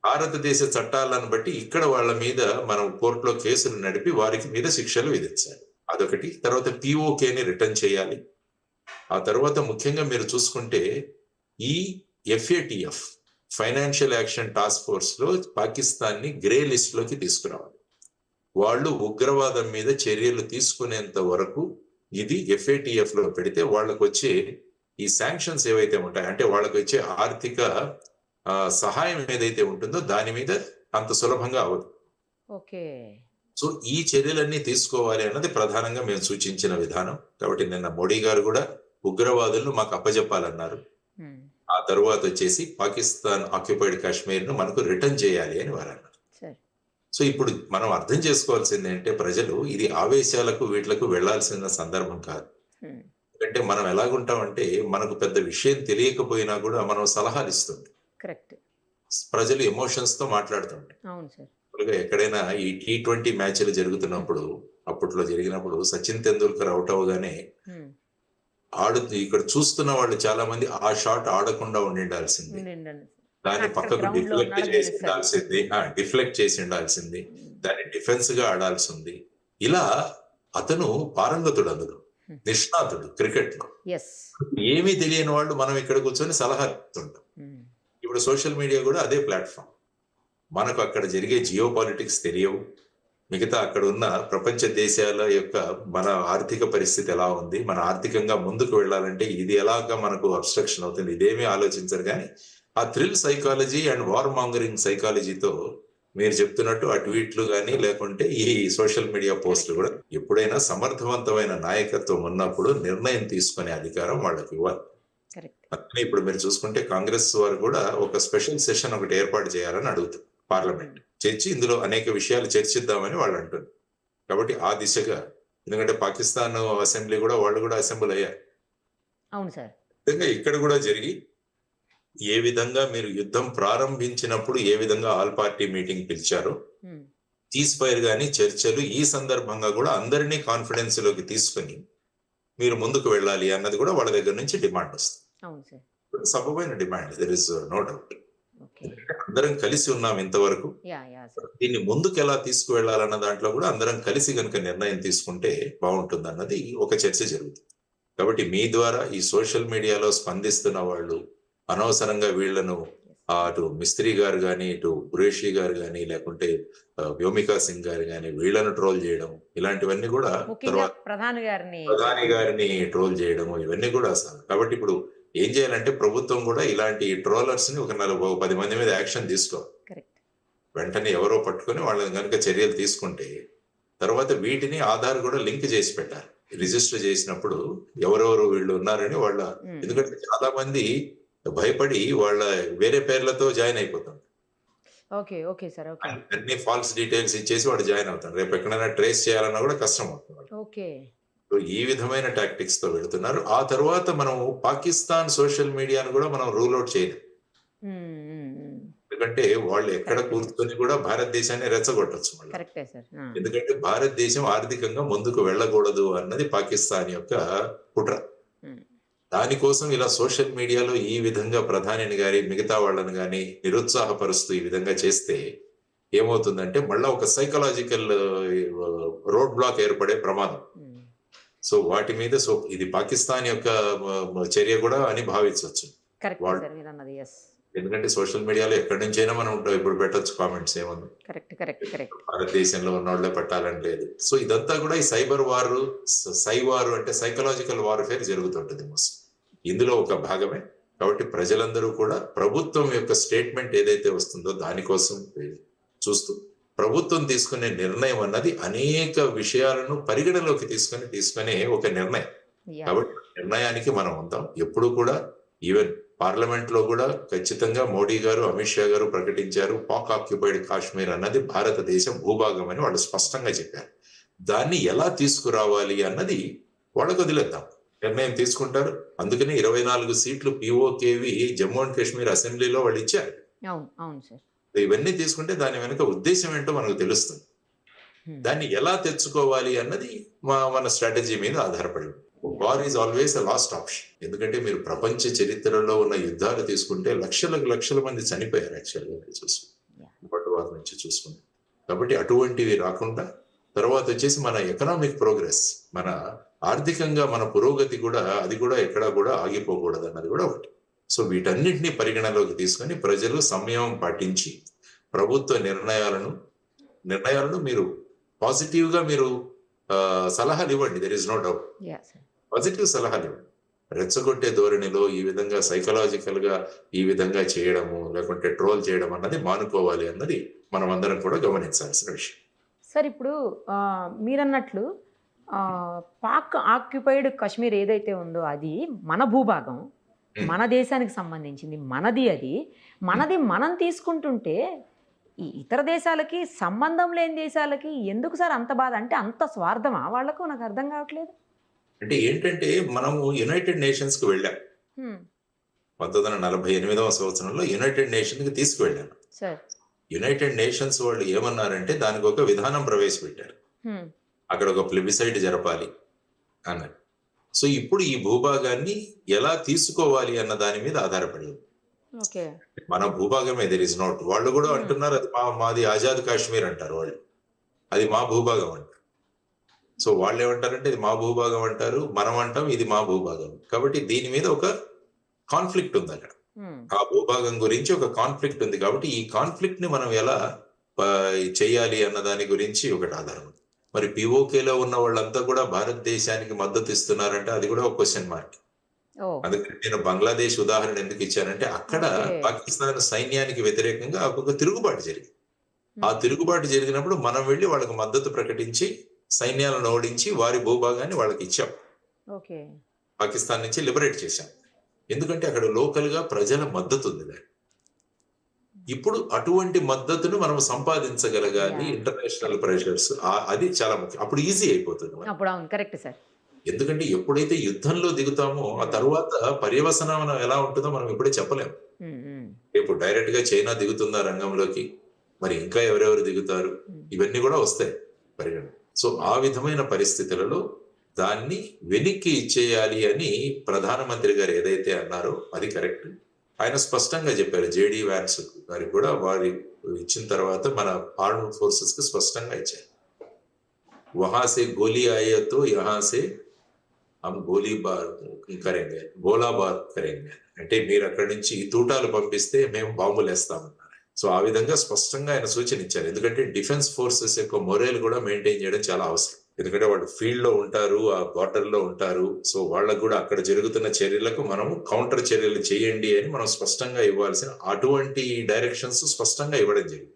భారతదేశ చట్టాలను బట్టి ఇక్కడ వాళ్ళ మీద మనం కోర్టులో కేసులు నడిపి వారికి మీద శిక్షలు విధించాలి. అదొకటి. తర్వాత పిఓకేని రిటర్న్ చేయాలి. ఆ తర్వాత ముఖ్యంగా మీరు చూసుకుంటే ఈ FATF financial action task force లో పాకిస్తాన్ ని గ్రే లిస్ట్ లోకి తీసుకురావాలి. వాళ్ళు ఉగ్రవాదం మీద చర్యలు తీసుకునేంత వరకు ఇది FATF లో పెడితే వాళ్ళకు వచ్చే ఈ శాంక్షన్స్ ఏవైతే ఉంటాయి, అంటే వాళ్ళకు వచ్చే ఆర్థిక సహాయం ఏదైతే ఉంటుందో దాని మీద అంత సులభంగా అవ్వదు. సో ఈ చర్యలన్నీ తీసుకోవాలి అన్నది ప్రధానంగా మేము సూచించిన విధానం. కాబట్టి నిన్న మోడీ గారు కూడా ఉగ్రవాదులను మాకు అప్పజెప్పాలన్నారు. ఆ తర్వాత వచ్చేసి పాకిస్తాన్ ఆక్యుపైడ్ కాశ్మీర్ ను మనకు రిటర్న్ చేయాలి అని వారు అన్నారు. సో ఇప్పుడు మనం అర్థం చేసుకోవాల్సింది అంటే ప్రజలు ఇది ఆవేశాలకు వీటిలకు వెళ్లాల్సిన సందర్భం కాదు. ఎందుకంటే మనం ఎలాగుంటామంటే మనకు పెద్ద విషయం తెలియకపోయినా కూడా మనం సలహాలు ఇస్తుంది. ప్రజలు ఎమోషన్స్ తో మాట్లాడుతుంటారు. ఎక్కడైనా ఈ T20 మ్యాచ్లు జరుగుతున్నప్పుడు అప్పట్లో జరిగినప్పుడు సచిన్ తెందూల్కర్ అవుట్ అవగానే ఇక్కడ చూస్తున్న వాళ్ళు చాలా మంది ఆ షాట్ ఆడకుండా ఉండాల్సింది, దాన్ని పక్కకు డిఫ్లెక్ట్ చేసి ఉండాల్సింది, దాన్ని డిఫెన్స్ గా ఆడాల్సింది. ఇలా అతను పారంగతుడు, అందులో నిష్ణాతుడు క్రికెట్ లో. ఏమీ తెలియని వాళ్ళు మనం ఇక్కడ కూర్చొని సలహా ఇస్తుంటాం. ఇప్పుడు సోషల్ మీడియా కూడా అదే ప్లాట్ఫామ్. మనకు అక్కడ జరిగే జియో పాలిటిక్స్ తెలియవు, మిగతా అక్కడ ఉన్న ప్రపంచ దేశాల యొక్క మన ఆర్థిక పరిస్థితి ఎలా ఉంది, మన ఆర్థికంగా ముందుకు వెళ్ళాలంటే ఇది ఎలాగా మనకు అబ్స్ట్రక్షన్ అవుతుంది, ఇదేమీ ఆలోచించరు. కానీ ఆ thrill psychology and war mongering సైకాలజీతో మీరు చెప్తున్నట్టు ఆ ట్వీట్లు కానీ లేకుంటే ఈ సోషల్ మీడియా పోస్టులు కూడా, ఎప్పుడైనా సమర్థవంతమైన నాయకత్వం ఉన్నప్పుడు నిర్ణయం తీసుకునే అధికారం వాళ్ళకి ఇవ్వాలి. అందుకని ఇప్పుడు మీరు చూసుకుంటే కాంగ్రెస్ వారు కూడా ఒక స్పెషల్ సెషన్ ఒకటి ఏర్పాటు చేయాలని అడుగుతారు పార్లమెంట్, చర్చి ఇందులో అనేక విషయాలు చర్చిద్దామని వాళ్ళు అంటున్నారు. కాబట్టి ఆ దిశగా, ఎందుకంటే పాకిస్తాన్ అసెంబ్లీ కూడా వాళ్ళు కూడా అసెంబ్లీ అయ్యారు. అవును సార్. ఇక్కడ కూడా జరిగి ఏ విధంగా మీరు యుద్ధం ప్రారంభించినప్పుడు ఏ విధంగా ఆల్ పార్టీ మీటింగ్ పిలిచారో, సీజ్ ఫైర్ గానీ చర్చలు ఈ సందర్భంగా కూడా అందరినీ కాన్ఫిడెన్స్ లోకి తీసుకుని మీరు ముందుకు వెళ్ళాలి అన్నది కూడా వాళ్ళ దగ్గర నుంచి డిమాండ్ వస్తుంది. సబబైన demand, there is no doubt. అందరం కలిసి ఉన్నాం ఇంతవరకు, దీన్ని ముందుకు ఎలా తీసుకువెళ్లాలన్న దాంట్లో కూడా అందరం కలిసి కనుక నిర్ణయం తీసుకుంటే బాగుంటుంది అన్నది ఒక చర్చ జరుగుతుంది. కాబట్టి మీ ద్వారా ఈ సోషల్ మీడియాలో స్పందిస్తున్న వాళ్ళు అనవసరంగా వీళ్లను అటు మిస్త్రీ గారు కానీ, ఇటు ఖురేషీ గారు కానీ, లేకుంటే వ్యోమికా సింగ్ గారు కానీ వీళ్లను ట్రోల్ చేయడం, ఇలాంటివన్నీ కూడా తర్వాత ప్రధాని గారిని ట్రోల్ చేయడం, ఇవన్నీ కూడా అసలు. కాబట్టి ఇప్పుడు ఏం చేయాలంటే ప్రభుత్వం కూడా ఇలాంటి ట్రోలర్స్ ని ఒక 10 మంది మీద యాక్షన్ తీసుకోవాలి. వెంటనే ఎవరో పట్టుకొని వాళ్ళని కనుక చర్యలు తీసుకుంటే తర్వాత వీటిని ఆధార్ కూడా లింక్ చేసి పెట్టాలి. రిజిస్టర్ చేసినప్పుడు ఎవరెవరు వీళ్ళు ఉన్నారని వాళ్ళ, ఎందుకంటే చాలా మంది భయపడి వాళ్ళ వేరే పేర్లతో జాయిన్ అయిపోతారు. అన్ని ఫాల్స్ డీటెయిల్స్ ఇచ్చేసి వాడు జాయిన్ అవుతాడు. రేపు ఎక్కడైనా ట్రేస్ చేయాలన్నా కూడా కష్టం అవుతుంది. ఈ విధమైన టాక్టిక్స్ తో వెళుతున్నారు. ఆ తర్వాత మనం పాకిస్తాన్ సోషల్ మీడియాను కూడా మనం రూల్ అవుట్ చేయలేం. ఎందుకంటే వాళ్ళు ఎక్కడ కూర్చొని కూడా భారతదేశాన్ని రెచ్చగొట్టచ్చు మళ్ళీ. ఎందుకంటే భారతదేశం ఆర్థికంగా ముందుకు వెళ్ళకూడదు అన్నది పాకిస్తాన్ యొక్క కుట్ర. దానికోసం ఇలా సోషల్ మీడియాలో ఈ విధంగా ప్రధానిని గాని మిగతా వాళ్ళని గాని నిరుత్సాహపరుస్తూ ఈ విధంగా చేస్తే ఏమవుతుందంటే మళ్ళా ఒక సైకలాజికల్ రోడ్ బ్లాక్ ఏర్పడే ప్రమాదం. సో వాటి మీద ఇది పాకిస్తాన్ యొక్క చర్య కూడా అని భావించవచ్చు. కరెక్ట్ సార్ మీరు అన్నది. ఎస్, ఎందుకంటే సోషల్ మీడియాలో ఎక్కడి నుంచైనా మనం ఇప్పుడు పెట్టొచ్చు కామెంట్స్ ఏమన్నా. Correct correct correct. భారతదేశంలో ఉన్న వాళ్ళే పెట్టాలని లేదు. సో ఇదంతా కూడా ఈ సైబర్ వారు, సైవారు అంటే సైకలాజికల్ వార్ఫేర్ జరుగుతుంటది మోస్ట్. ఇందులో ఒక భాగమే. కాబట్టి ప్రజలందరూ కూడా ప్రభుత్వం యొక్క స్టేట్మెంట్ ఏదైతే వస్తుందో దానికోసం చూస్తూ ప్రభుత్వం తీసుకునే నిర్ణయం అన్నది అనేక విషయాలను పరిగణలోకి తీసుకునే ఒక నిర్ణయం. కాబట్టి నిర్ణయానికి మనం ఉంటాం ఎప్పుడు కూడా. ఈవెన్ పార్లమెంట్ లో కూడా ఖచ్చితంగా మోడీ గారు, అమిత్ షా గారు ప్రకటించారు, పాక్ ఆక్యుపైడ్ కాశ్మీర్ అన్నది భారతదేశం భూభాగం అని వాళ్ళు స్పష్టంగా చెప్పారు. దాన్ని ఎలా తీసుకురావాలి అన్నది వాళ్ళకు వదిలేద్దాం, నిర్ణయం తీసుకుంటారు. అందుకనే 24 సీట్లు పిఓకేవి జమ్మూ అండ్ కాశ్మీర్ అసెంబ్లీలో వాళ్ళు ఇచ్చారు. అవును సార్. ఇవన్నీ తీసుకుంటే దాని వెనుక ఉద్దేశం ఏంటో మనకు తెలుస్తుంది. దాన్ని ఎలా తెచ్చుకోవాలి అన్నది మన స్ట్రాటజీ మీద ఆధారపడి. War is always a last option. ఎందుకంటే మీరు ప్రపంచ చరిత్రలో ఉన్న యుద్ధాలు తీసుకుంటే లక్షల మంది చనిపోయారు యాక్చువల్గా చూసుకుంటే, వారి నుంచి చూసుకుంటే. కాబట్టి అటువంటివి రాకుండా తర్వాత వచ్చేసి మన ఎకనామిక్ ప్రోగ్రెస్, మన ఆర్థికంగా మన పురోగతి కూడా, అది కూడా ఎక్కడా కూడా ఆగిపోకూడదు అన్నది కూడా ఒకటి. సో వీటన్నిటిని పరిగణలోకి తీసుకొని ప్రజలు సంయమం పాటించి ప్రభుత్వ నిర్ణయాలను మీరు పాజిటివ్ గా మీరు సలహాలు ఇవ్వండి. There is no doubt. Positive సలహాలు ఇవ్వండి. రెచ్చగొట్టే ధోరణిలో ఈ విధంగా సైకలాజికల్ గా ఈ విధంగా చేయడము, లేకుంటే ట్రోల్ చేయడం అన్నది మానుకోవాలి అన్నది మనం అందరం కూడా గమనించాల్సిన విషయం. సార్ ఇప్పుడు మీరన్నట్లు పాక్ ఆక్యుపైడ్ కాశ్మీర్ ఏదైతే ఉందో అది మన భూభాగం, మన దేశానికి సంబంధించింది, మనది. అది మనది మనం తీసుకుంటుంటే ఈ ఇతర దేశాలకి, సంబంధం లేని దేశాలకి ఎందుకు సార్ అంత బాధ? అంటే అంత స్వార్థమా వాళ్లకు? నాకు అర్థం కావట్లేదు. అంటే ఏంటంటే మనము యునైటెడ్ నేషన్స్ కు వెళ్ళాం. 1948వ సంవత్సరంలో యునైటెడ్ నేషన్ కి తీసుకువెళ్ళాను. యునైటెడ్ నేషన్స్ వాళ్ళు ఏమన్నారంటే దానికి ఒక విధానం ప్రవేశపెట్టారు. అక్కడ ఒక ప్లెబిసైట్ జరపాలి అన్నారు. సో ఇప్పుడు ఈ భూభాగాన్ని ఎలా తీసుకోవాలి అన్న దాని మీద ఆధారపడి మన భూభాగమే. There is not. వాళ్ళు కూడా అంటున్నారు అది మాది ఆజాద్ కాశ్మీర్ అంటారు వాళ్ళు, అది మా భూభాగం అంటారు. సో వాళ్ళు ఏమంటారంటే ఇది మా భూభాగం అంటారు, మనం అంటాం ఇది మా భూభాగం. కాబట్టి దీని మీద ఒక కాన్ఫ్లిక్ట్ ఉంది అక్కడ. ఆ భూభాగం గురించి ఒక కాన్ఫ్లిక్ట్ ఉంది. కాబట్టి ఈ కాన్ఫ్లిక్ట్ ని మనం ఎలా చేయాలి అన్న దాని గురించి ఒకటి ఆధారం. మరి పిఓకేలో ఉన్న వాళ్ళంతా కూడా భారతదేశానికి మద్దతు ఇస్తున్నారంటే అది కూడా ఒక క్వశ్చన్ మార్క్. అందుకని నేను బంగ్లాదేశ్ ఉదాహరణ ఎందుకు ఇచ్చానంటే అక్కడ పాకిస్తాన్ సైన్యానికి వ్యతిరేకంగా ఒక తిరుగుబాటు జరిగింది. ఆ తిరుగుబాటు జరిగినప్పుడు మనం వెళ్ళి వాళ్ళకి మద్దతు ప్రకటించి సైన్యాలను ఓడించి వారి భూభాగాన్ని వాళ్ళకి ఇచ్చాం. పాకిస్తాన్ నుంచి లిబరేట్ చేశాం. ఎందుకంటే అక్కడ లోకల్ గా ప్రజల మద్దతు ఉంది. ఇప్పుడు అటువంటి మద్దతును మనం సంపాదించగలగాలి. ఇంటర్నేషనల్ ప్రెషర్స్ అది చాలా ముఖ్యం. అప్పుడు ఈజీ అయిపోతుంది. ఎందుకంటే ఎప్పుడైతే యుద్ధంలో దిగుతామో ఆ తర్వాత పర్యవసనం ఎలా ఉంటుందో మనం ఇప్పుడే చెప్పలేము. ఇప్పుడు డైరెక్ట్ గా చైనా దిగుతుందా రంగంలోకి, మరి ఇంకా ఎవరెవరు దిగుతారు, ఇవన్నీ కూడా వస్తాయి పరిగణ. సో ఆ విధమైన పరిస్థితులలో దాన్ని వెనక్కి ఇచ్చేయాలి అని ప్రధానమంత్రి గారు ఏదైతే అన్నారో అది కరెక్ట్. ఆయన స్పష్టంగా చెప్పారు. జేడీ వ్యాన్స్ గారికి కూడా వారి ఇచ్చిన తర్వాత మన ఆర్మ్డ్ ఫోర్సెస్ కి స్పష్టంగా ఇచ్చారు. వహాసే గోలీ ఆయతో యహాసే హమ్ గోలీబార్ కరేంగే, గోలాబార్ కరేంగే. అంటే మీరు అక్కడి నుంచి తూటాలు పంపిస్తే మేము బాంబులు వేస్తామన్నారు. సో ఆ విధంగా స్పష్టంగా ఆయన సూచన ఇచ్చారు. ఎందుకంటే డిఫెన్స్ ఫోర్సెస్ యొక్క మొరేల్ కూడా మెయింటైన్ చేయడం చాలా అవసరం. ఎందుకంటే వాళ్ళు ఫీల్డ్ లో ఉంటారు, ఆ బార్డర్ లో ఉంటారు. సో వాళ్ళకు కూడా అక్కడ జరుగుతున్న చర్యలకు మనం కౌంటర్ చర్యలు చేయండి అని మనం స్పష్టంగా ఇవ్వాల్సిన అటువంటి డైరెక్షన్స్ స్పష్టంగా ఇవ్వడం జరిగింది.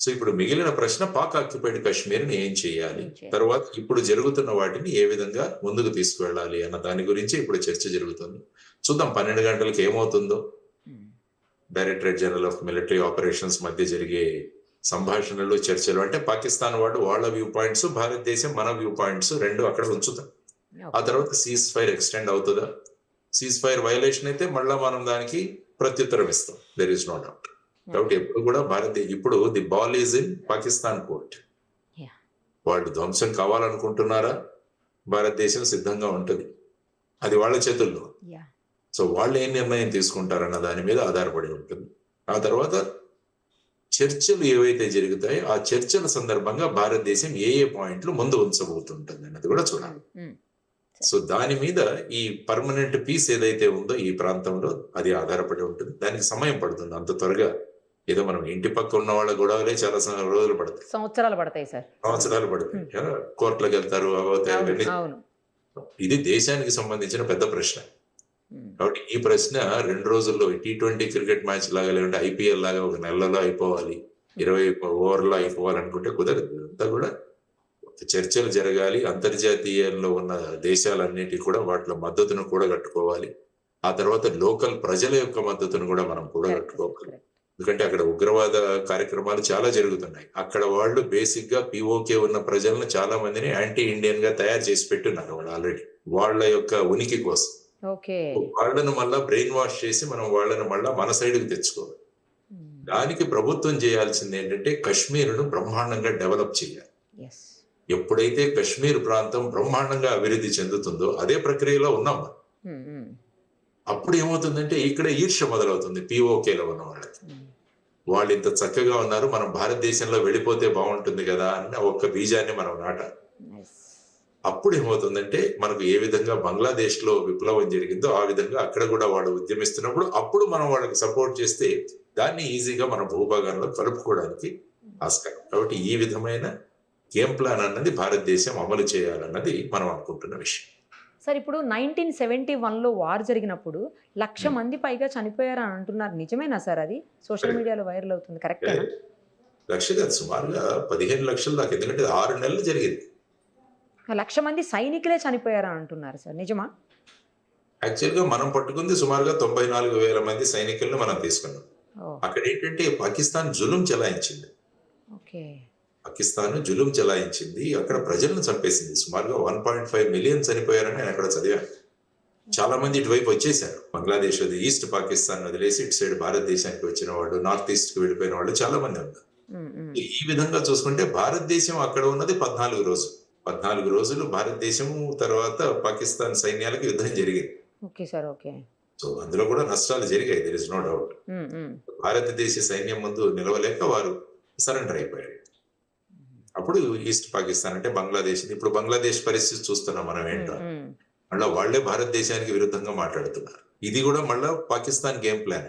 సో ఇప్పుడు మిగిలిన ప్రశ్న పాక్ ఆక్యుపైడ్ కాశ్మీర్ ని ఏం చేయాలి, తర్వాత ఇప్పుడు జరుగుతున్న వాటిని ఏ విధంగా ముందుకు తీసుకువెళ్ళాలి అన్న దాని గురించి ఇప్పుడు చర్చ జరుగుతుంది. చూద్దాం 12 గంటలకు ఏమవుతుందో. Directorate general of military operations మధ్య జరిగే సంభాషణలు, చర్చలు అంటే పాకిస్తాన్ వాడు వాళ్ళ వ్యూ పాయింట్స్, భారతదేశం మన వ్యూ పాయింట్స్ రెండు అక్కడ ఉంచుతాం. ఆ తర్వాత సీజ్ ఫైర్ ఎక్స్టెండ్ అవుతుందా, సీజ్ ఫైర్ వైలేషన్ అయితే మళ్ళా మనం దానికి ప్రత్యుత్తరం ఇస్తాం. There is no doubt. కాబట్టి ఎప్పుడు కూడా ఇప్పుడు the ball is in Pakistan court. వాళ్ళు ధ్వంసం కావాలనుకుంటున్నారా, భారతదేశం సిద్ధంగా ఉంటుంది, అది వాళ్ళ చేతుల్లో. సో వాళ్ళు ఏం నిర్ణయం తీసుకుంటారన్న దాని మీద ఆధారపడి ఉంటుంది. ఆ తర్వాత చర్చలు ఏవైతే జరుగుతాయో ఆ చర్చల సందర్భంగా భారతదేశం ఏ పాయింట్లు ముందు ఉంచబోతుంటుంది అన్నది కూడా చూడాలి. సో దాని మీద ఈ పర్మనెంట్ పీస్ ఏదైతే ఉందో ఈ ప్రాంతంలో అది ఆధారపడి ఉంటుంది. దానికి సమయం పడుతుంది. అంత త్వరగా ఏదో మనం ఇంటి పక్క ఉన్న వాళ్ళ గొడవలే చాలా రోజులు పడతాయి, సంవత్సరాలు పడతాయి సార్. సంవత్సరాలు పడతాయి. కోర్టులకు వెళ్తారు, అవుతాయి అవన్నీ. అవును. ఇది దేశానికి సంబంధించిన పెద్ద ప్రశ్న. కాబట్టి ఈ ప్రశ్న 2 రోజుల్లో T20 క్రికెట్ మ్యాచ్ లాగా లేదంటే IPL లాగా ఒక నెలలో అయిపోవాలి, 20 ఓవర్లో అయిపోవాలనుకుంటే కుదరదు. అంతా కూడా చర్చలు జరగాలి. అంతర్జాతీయంలో ఉన్న దేశాలన్నిటి కూడా వాటిలో మద్దతును కూడగట్టుకోవాలి. ఆ తర్వాత లోకల్ ప్రజల యొక్క మద్దతును కూడా మనం కూడగట్టుకోవాలి. ఎందుకంటే అక్కడ ఉగ్రవాద కార్యక్రమాలు చాలా జరుగుతున్నాయి. అక్కడ వాళ్ళు బేసిక్ గా POK ఉన్న ప్రజలను చాలా మందిని యాంటీ ఇండియన్ గా తయారు చేసి పెట్టున్నారు వాళ్ళు ఆల్రెడీ, వాళ్ళ యొక్క ఉనికి కోసం. వాళ్ళను మళ్ళా బ్రెయిన్ వాష్ చేసి మనం వాళ్ళని మళ్ళా మన సైడ్కి తెచ్చుకోవాలి. దానికి ప్రభుత్వం చేయాల్సింది ఏంటంటే కశ్మీర్ను బ్రహ్మాండంగా డెవలప్ చేయాలి. ఎప్పుడైతే కశ్మీర్ ప్రాంతం బ్రహ్మాండంగా అభివృద్ధి చెందుతుందో అదే ప్రక్రియలో ఉన్నాం. అప్పుడు ఏమవుతుందంటే ఇక్కడ ఈర్ష్య మొదలవుతుంది POKలో ఉన్న వాళ్ళకి. వాళ్ళు ఇంత చక్కగా ఉన్నారు, మనం భారతదేశంలో వెళ్ళిపోతే బాగుంటుంది కదా అని ఒక్క బీజాన్ని మనం నాటాలి. అప్పుడు ఏమవుతుందంటే మనకు ఏ విధంగా బంగ్లాదేశ్ లో విప్లవం జరిగిందో ఆ విధంగా అక్కడ కూడా వాళ్ళు ఉద్యమిస్తున్నప్పుడు అప్పుడు మనం వాళ్ళకి సపోర్ట్ చేస్తే దాన్ని ఈజీగా మన భూభాగంలో కలుపుకోవడానికి ఆస్కారం. కాబట్టి ఈ విధమైన గేమ్ ప్లాన్ అన్నది భారతదేశం అమలు చేయాలన్నది మనం అనుకుంటున్న విషయం. సార్, ఇప్పుడు 1971లో వార్ జరిగినప్పుడు 1,00,000 మంది పైగా చనిపోయారని అంటున్నారు. నిజమేనా సార్? అది సోషల్ మీడియాలో వైరల్ అవుతుంది, కరెక్టేనా? 1,00,000 కాదు, సుమారుగా 15 లక్షల దాకా. ఎందుకంటే 6 నెలలు జరిగింది. 1,00,000 మంది సైనికులే చనిపోయారని అంటున్నారు సార్, నిజమా? యాక్చువల్ గా మనం పట్టుకుంది సుమారుగా 94,000 మంది సైనికులను మనం తీసుకున్నాం. అక్కడ ఏంటంటే పాకిస్తాన్ జులుం చెలాయించింది. పాకిస్తాన్ జులుం చెలాయించింది, అక్కడ ప్రజలను చంపేసింది. సుమారుగా 1.5 మిలియన్ చనిపోయారని నేను అక్కడ చదివాను. చాలా మంది ఇటువైపు వచ్చేసారు. బంగ్లాదేశ్ ఈస్ట్ పాకిస్తాన్ వదిలేసి ఇటు సైడ్ భారతదేశానికి వచ్చిన వాళ్ళు, నార్త్ ఈస్ట్ కి వెళ్ళిపోయిన వాళ్ళు చాలా మంది ఉన్నారు. ఈ విధంగా చూసుకుంటే భారతదేశం అక్కడ ఉన్నది 14 రోజులు భారతదేశం తర్వాత పాకిస్తాన్ సైన్యాలకు యుద్ధం జరిగింది. సో అందులో కూడా నష్టాలు జరిగాయి, దేర్ ఇస్ నో డౌట్. భారతదేశ సైన్యం ముందు నిలవలేక వారు సరెండర్ అయిపోయారు. అప్పుడు ఈస్ట్ పాకిస్తాన్ అంటే బంగ్లాదేశ్, ఇప్పుడు బంగ్లాదేశ్ పరిస్థితి చూస్తున్నాం మనం ఏంటో. మళ్ళీ వాళ్లే భారతదేశానికి విరుద్ధంగా మాట్లాడుతున్నారు. ఇది కూడా మళ్ళా Pakistan game plan,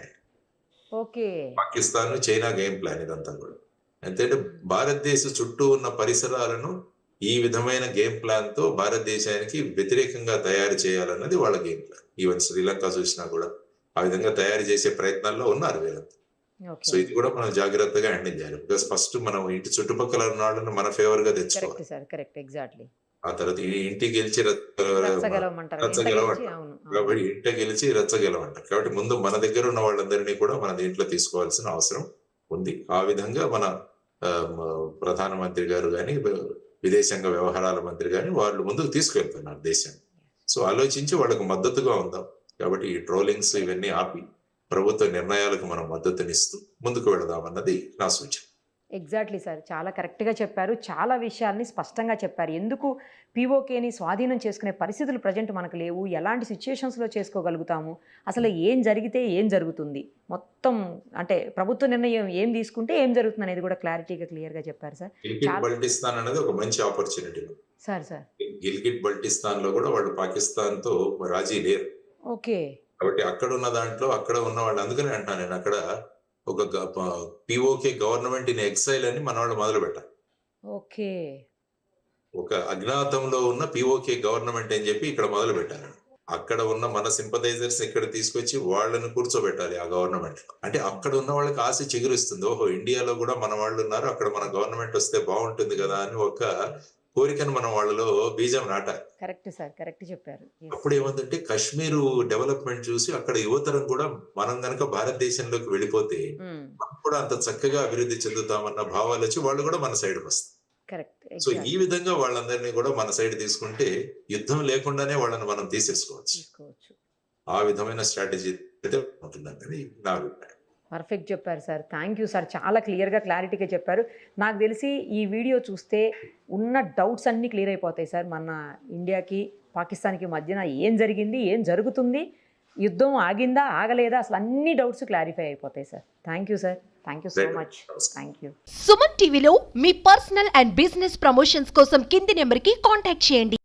Pakistan China game plan ఇదంతా కూడా. ఎందుకంటే భారతదేశ చుట్టూ ఉన్న పరిసరాలను ఈ విధమైన గేమ్ ప్లాన్ తో భారతదేశానికి వ్యతిరేకంగా తయారు చేయాలన్నది వాళ్ళ గేమ్ ప్లాన్. ఈవెన్ శ్రీలంక చూసినా కూడా ఆ విధంగా తయారు చేసే ప్రయత్నాల్లో ఉన్నారు వీళ్ళంతా. సో ఇది కూడా మనం జాగ్రత్తగా హ్యాండిల్ చేయాలి. బికాస్ ఫస్ట్ మనం ఇంటి చుట్టుపక్కల ఉన్న వాళ్ళని మన ఫేవర్ గా తెచ్చుకోవాలి. ఆ తర్వాత ఇంటి గెలిచి కాబట్టి ఇంట గెలిచి రచ్చగెలవంటారు. కాబట్టి ముందు మన దగ్గర ఉన్న వాళ్ళందరినీ కూడా మన దీంట్లో తీసుకోవాల్సిన అవసరం ఉంది. ఆ విధంగా మన ప్రధానమంత్రి గారు కానీ విదేశాంగ వ్యవహారాల మంత్రి కానీ వాళ్ళు ముందుకు తీసుకెళ్తున్నారు దేశాన్ని. సో ఆలోచించి వాళ్ళకు మద్దతుగా ఉందాం. కాబట్టి ఈ ట్రోలింగ్స్ ఇవన్నీ ఆపి ప్రభుత్వ నిర్ణయాలకు మనం మద్దతునిస్తూ ముందుకు వెళదామన్నది నా సూచన. ఎగ్జాక్ట్లీ సార్, చాలా కరెక్ట్గా చెప్పారు. చాలా విషయాల్ని స్పష్టంగా చెప్పారు. ఎందుకు POKని స్వాధీనం చేసుకునే పరిస్థితులు ప్రజెంట్ మనకు లేవు, ఎలాంటి సిచ్యుయేషన్స్లో చేసుకోగలుగుతాము, అసలు ఏం జరిగితే ఏం జరుగుతుంది, మొత్తం అంటే ప్రభుత్వ నిర్ణయం ఏం తీసుకుంటే ఏం జరుగుతుంది అనేది కూడా క్లియర్గా చెప్పారు సార్. గిల్గిట్ బల్టిస్తాన్ అనేది ఒక మంచి ఆపర్చునిటీ సార్. గిల్గిట్ బల్టిస్తాన్ లో కూడా వాళ్ళు పాకిస్తాన్ తో రాజీ లేరు. కాబట్టి అక్కడ ఉన్న దాంట్లో అక్కడ ఉన్న వాళ్ళు, అందుకని అంటున్నాను నేను, అక్కడ ఒక POK గవర్నమెంట్ ఇన్ ఎక్సైల్ అని మన వాళ్ళు మొదలు పెట్టారు. ఒక అజ్ఞాతంలో ఉన్న POK గవర్నమెంట్ అని చెప్పి ఇక్కడ మొదలు పెట్టారు. అక్కడ ఉన్న మన సింపథైజర్స్ ఇక్కడ తీసుకొచ్చి వాళ్ళని కూర్చోబెట్టాలి ఆ గవర్నమెంట్ లో. అంటే అక్కడ ఉన్న వాళ్ళకి ఆశ చిగురిస్తుంది, ఓహో ఇండియాలో కూడా మన వాళ్ళు ఉన్నారు, అక్కడ మన గవర్నమెంట్ వస్తే బాగుంటుంది కదా అని ఒక కోరికను మనం వాళ్ళలో బీజం నాటాలి. కరెక్ట్ చెప్పారు. అప్పుడు ఏమందంటే కశ్మీరు డెవలప్మెంట్ చూసి అక్కడ యువతరం కూడా మనం గనక భారతదేశంలోకి వెళ్ళిపోతే మనం కూడా అంత చక్కగా అభివృద్ధి చెందుతామన్న భావాలు వచ్చి వాళ్ళు కూడా మన సైడ్కి వస్తారు. సో ఈ విధంగా వాళ్ళందరినీ కూడా మన సైడ్ తీసుకుంటే యుద్ధం లేకుండానే వాళ్ళని మనం తీసేసుకోవచ్చు. ఆ విధమైన స్ట్రాటజీ ఉంటుందని నా అభిప్రాయం. పర్ఫెక్ట్ చెప్పారు సార్. థ్యాంక్ యూ సార్, చాలా క్లారిటీగా చెప్పారు. నాకు తెలిసి ఈ వీడియో చూస్తే ఉన్న డౌట్స్ అన్నీ క్లియర్ అయిపోతాయి సార్. మన ఇండియాకి పాకిస్తాన్కి మధ్యన ఏం జరిగింది, ఏం జరుగుతుంది, యుద్ధం ఆగిందా ఆగలేదా, అసలు అన్ని డౌట్స్ క్లారిఫై అయిపోతాయి sir. Thank you sir, thank you so much. Thank you. Suman టీవీలో మీ పర్సనల్ అండ్ బిజినెస్ ప్రమోషన్స్ కోసం కింది నెంబర్కి కాంటాక్ట్ చేయండి.